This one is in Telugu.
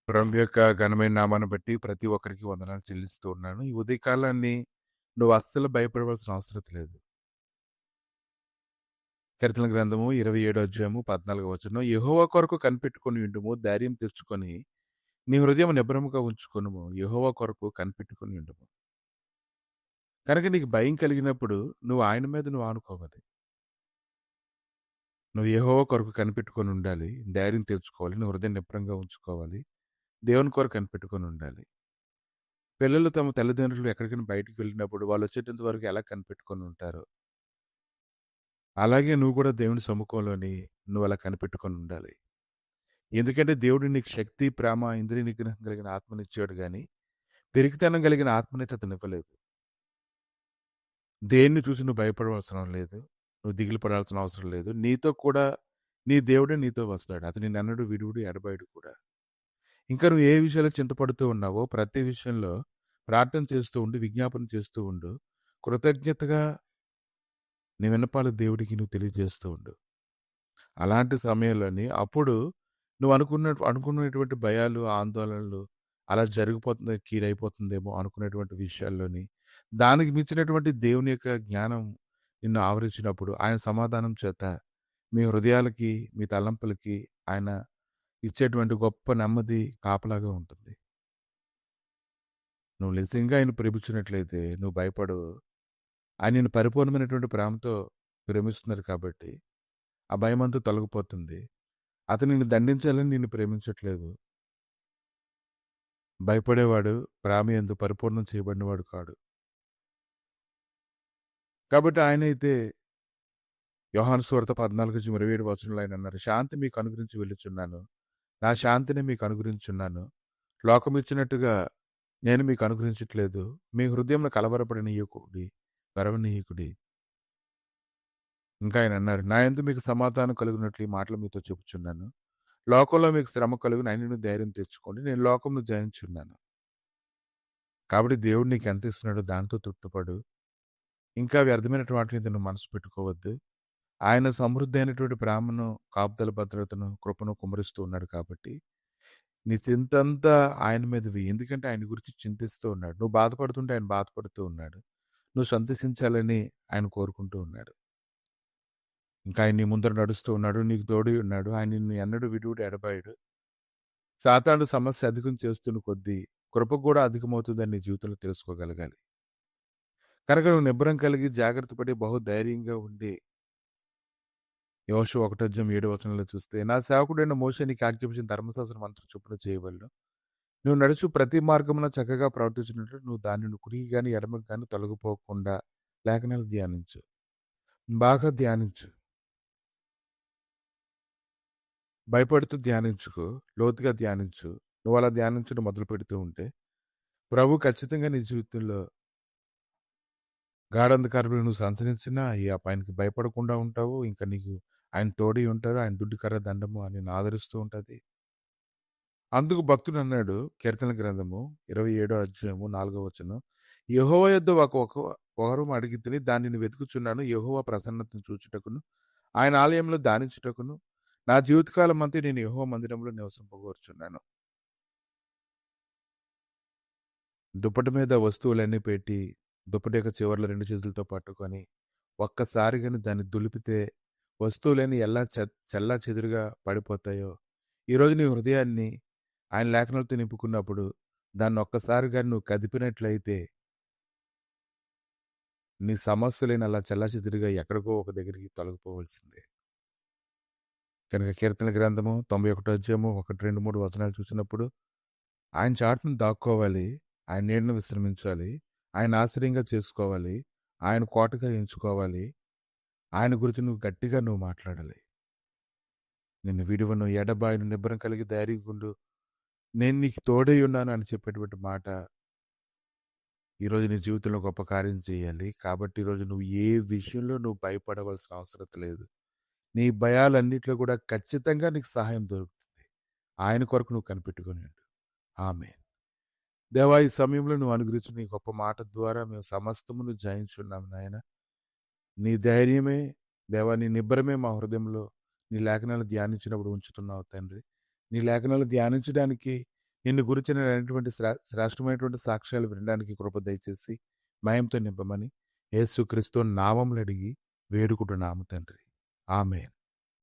ప్రభు యొక్క ఘనమైన నామాన్ని బట్టి ప్రతి ఒక్కరికి వందనాలు చెల్లిస్తూ ఉన్నాను. ఈ ఉదయకాలాన్ని నువ్వు అస్సలు భయపడవలసిన అవసరం లేదు. కీర్తనల గ్రంథము 27 అధ్యాయము 14 వచనం. యెహోవా కొరకు కనిపెట్టుకొని ఉండుము, ధైర్యం తెచ్చుకొని నీ హృదయం నిబ్బరముగా ఉంచుకొనుము. యెహోవా కొరకు కనిపెట్టుకొని ఉండుము. కనుక నీకు భయం కలిగినప్పుడు నువ్వు ఆయన మీద నువ్వు ఆనుకోవాలి. నువ్వు యెహోవా కొరకు కనిపెట్టుకొని ఉండాలి. ధైర్యం తెచ్చుకోవాలి. నీ హృదయం నిబ్బరంగా ఉంచుకోవాలి. దేవుని కొరకు కనిపెట్టుకొని ఉండాలి. పిల్లలు తమ తల్లిదండ్రులు ఎక్కడికైనా బయటికి వెళ్ళినప్పుడు వాళ్ళొచ్చేటంత వరకు ఎలా కనిపెట్టుకొని ఉంటారో, అలాగే నువ్వు కూడా దేవుని సముఖంలోని నువ్వలా కనిపెట్టుకొని ఉండాలి. ఎందుకంటే దేవుడు నీకు శక్తి, ప్రేమ, ఇంద్రియ నిగ్రహం కలిగిన ఆత్మనిచ్చాడు గానీ, పెరికితనం కలిగిన ఆత్మనైతే అతనివ్వలేదు. దేన్ని చూసి నువ్వు భయపడవలసిన లేదు. నువ్వు దిగులు పడాల్సిన అవసరం లేదు. నీతో కూడా నీ దేవుడే నీతో వస్తాడు. అతడు నిన్నెన్నడూ విడువడు, ఎడబాయడు కూడా. ఇంకా నువ్వు ఏ విషయాల్లో చింతపడుతూ ఉన్నావో ప్రతి విషయంలో ప్రార్థన చేస్తూ ఉండు, విజ్ఞాపన చేస్తూ ఉండు. కృతజ్ఞతగా నీ విన్నపాలు దేవుడికి నువ్వు తెలియజేస్తూ ఉండు. అలాంటి సమయంలోని అప్పుడు నువ్వు అనుకున్నటువంటి భయాలు, ఆందోళనలు అలా జరిగిపోతుంది, కీడైపోతుందేమో అనుకునేటువంటి విషయాల్లోని దానికి మించినటువంటి దేవుని యొక్క జ్ఞానం నిన్ను ఆవరించినప్పుడు ఆయన సమాధానం చేత మీ హృదయాలకి, మీ తలంపులకి ఆయన ఇచ్చేటువంటి గొప్ప నెమ్మది కాపలాగా ఉంటుంది. నువ్వు నిజంగా ఆయన ప్రేమించినట్లయితే నువ్వు భయపడవు. ఆయన నిన్ను పరిపూర్ణమైనటువంటి ప్రేమతో ప్రేమిస్తున్నారు కాబట్టి ఆ భయమంతా తొలగిపోతుంది. అతను నిన్ను దండించాలని నిన్ను ప్రేమించట్లేదు. భయపడేవాడు ప్రేమయందు పరిపూర్ణం చేయబడినవాడు కాడు. కాబట్టి ఆయనైతే యోహాను సువార్త 14:27 వచనంలో ఆయన అన్నారు, శాంతి మీకు అనుగ్రహించి వెళ్ళుచున్నాను. నా శాంతిని మీకు అనుగ్రహించున్నాను. లోకమిచ్చినట్టుగా నేను మీకు అనుగ్రహించట్లేదు. మీ హృదయంలో కలవరపడనీయకుడి, గర్వనీయకుడి. ఇంకా ఆయన అన్నారు, నా యందు మీకు సమాధానం కలుగునట్లు ఈ మాటలు మీతో చెప్పుచున్నాను. లోకంలో మీకు శ్రమ కలుగును, అయినను ధైర్యం తెచ్చుకోండి. నేను లోకమును జయించున్నాను. కాబట్టి దేవుడు నీకు ఎంత ఇస్తున్నాడో దాంతో తృప్తిపడు. ఇంకా వ్యర్థమైనటువంటి వాటి మీద నువ్వు మనసు పెట్టుకోవద్దు. ఆయన సమృద్ధి అయినటువంటి ప్రేమను, కాపుదల భద్రతను, కృపను కుమ్మరిస్తూ ఉన్నాడు కాబట్టి, నీ చింతంతా ఆయన మీద వెయ్యి. ఎందుకంటే ఆయన గురించి చింతిస్తూ ఉన్నాడు. నువ్వు బాధపడుతుంటే ఆయన బాధపడుతూ ఉన్నాడు. నువ్వు సంతోషించాలని ఆయన కోరుకుంటూ ఉన్నాడు. ఇంకా ఆయన నీ ముందర నడుస్తూ ఉన్నాడు. నీకు తోడై ఉన్నాడు. ఆయన నిన్ను ఎన్నడూ విడువడు, ఎడబాయడు. సాతానుడు సమస్య అధికం చేస్తున్న కొద్దీ కృప కూడా అధికమవుతుందని నీ జీవితంలో తెలుసుకోగలగాలి. కనుక నువ్వు నిబ్బరం కలిగి జాగ్రత్త పడి బహుధైర్యంగా ఉండి యోషువ 1:7 చూస్తే, నా సేవకుడైన మోషే నీకు ఆజ్ఞాపించిన ధర్మశాస్త్రం అంతా చొప్పున చేయవలెను. నువ్వు నడుచు ప్రతి మార్గమున చక్కగా ప్రవర్తించినట్లు నువ్వు దానిని కుడికి గాని, ఎడమకి గాని తొలగిపోకుండా లేఖనాలు ధ్యానించు. బాగా ధ్యానించు. భయపడుతూ ధ్యానించుకో. లోతుగా ధ్యానించు. నువ్వు అలా ధ్యానించడం మొదలు పెడుతూ ఉంటే, ప్రభు ఖచ్చితంగా నీ జీవితంలో గాఢంధకారంలో నువ్వు సంచరించినా ఆయనకి భయపడకుండా ఉంటావు. ఇంకా నీకు ఆయన తోడై ఉంటారు. ఆయన దుడ్డు కర్ర దండము నిన్ను ఆదరిస్తూ ఉంటది. అందుకు భక్తుడు అన్నాడు, కీర్తనల గ్రంథము 27 అధ్యాయము 4 వచనం, యెహోవా యొద్ద ఒక వరం అడిగితిని, దానిని వెతుకుచున్నాను. యెహోవా ప్రసన్నతను చూచుటకును, ఆయన ఆలయంలో ధ్యానించుటకును, నా జీవితకాలం అంతా నేను యెహోవా మందిరంలో నివసింపగోరుచున్నాను. దుప్పటి మీద వస్తువులన్నీ పెట్టి, దుప్పటి యొక్క చివర్ల 2 చేతులతో పట్టుకొని, ఒక్కసారిగాని దాన్ని దులిపితే వస్తువులన్నీ ఎలా చెల్లాచెదురుగా పడిపోతాయో, ఈరోజు నీ హృదయాన్ని ఆయన లేఖనాలతో నింపుకున్నప్పుడు, దాన్ని ఒక్కసారిగా నువ్వు కదిపినట్లయితే, నీ సమస్యలేని అలా చెల్లాచెదురుగా ఎక్కడికో ఒక దగ్గరికి తొలగిపోవలసిందే. కనుక కీర్తన గ్రంథము 91 అధ్యాయము 1, 2, 3 వచనాలు చూసినప్పుడు, ఆయన చాటును దాక్కోవాలి. ఆయన నీడను విశ్రమించాలి. ఆయన ఆశ్రయంగా చేసుకోవాలి. ఆయన కోటగా ఎంచుకోవాలి. ఆయన గురించి నువ్వు గట్టిగా నువ్వు మాట్లాడాలి. నిన్ను విడువను, ఎడబాయను, నిబ్బరం కలిగి ధైర్యంగుండు. నేను నీకు తోడై ఉన్నాను అని చెప్పేటువంటి మాట ఈరోజు నీ జీవితంలో గొప్ప కార్యం చేయాలి. కాబట్టి ఈరోజు నువ్వు ఏ విషయంలో నువ్వు భయపడవలసిన అవసరం లేదు. నీ భయాలన్నిట్లో కూడా ఖచ్చితంగా నీకు సహాయం దొరుకుతుంది. ఆయన కొరకు నువ్వు కనిపెట్టుకొని ఉండు. ఆమేన్. దేవా, ఈ సమయంలో నువ్వు అనుగ్రహించిన నీ గొప్ప మాట ద్వారా మేము సమస్తమును జయించున్నాం నాయన. నీ ధైర్యమే, దేవా, నీ నిబ్బరమే మా హృదయంలో నీ లేఖనాలు ధ్యానించినప్పుడు ఉంచుతున్నావు తండ్రి. నీ లేఖనాలు ధ్యానించడానికి నిన్ను గురించినటువంటి శ్రేష్టమైనటువంటి సాక్ష్యాలు వినడానికి కృప దయచేసి మయంతో నింపమని యేసుక్రీస్తు నామములు అడిగి వేడుకుంటున్నాము తండ్రి. ఆమేన్.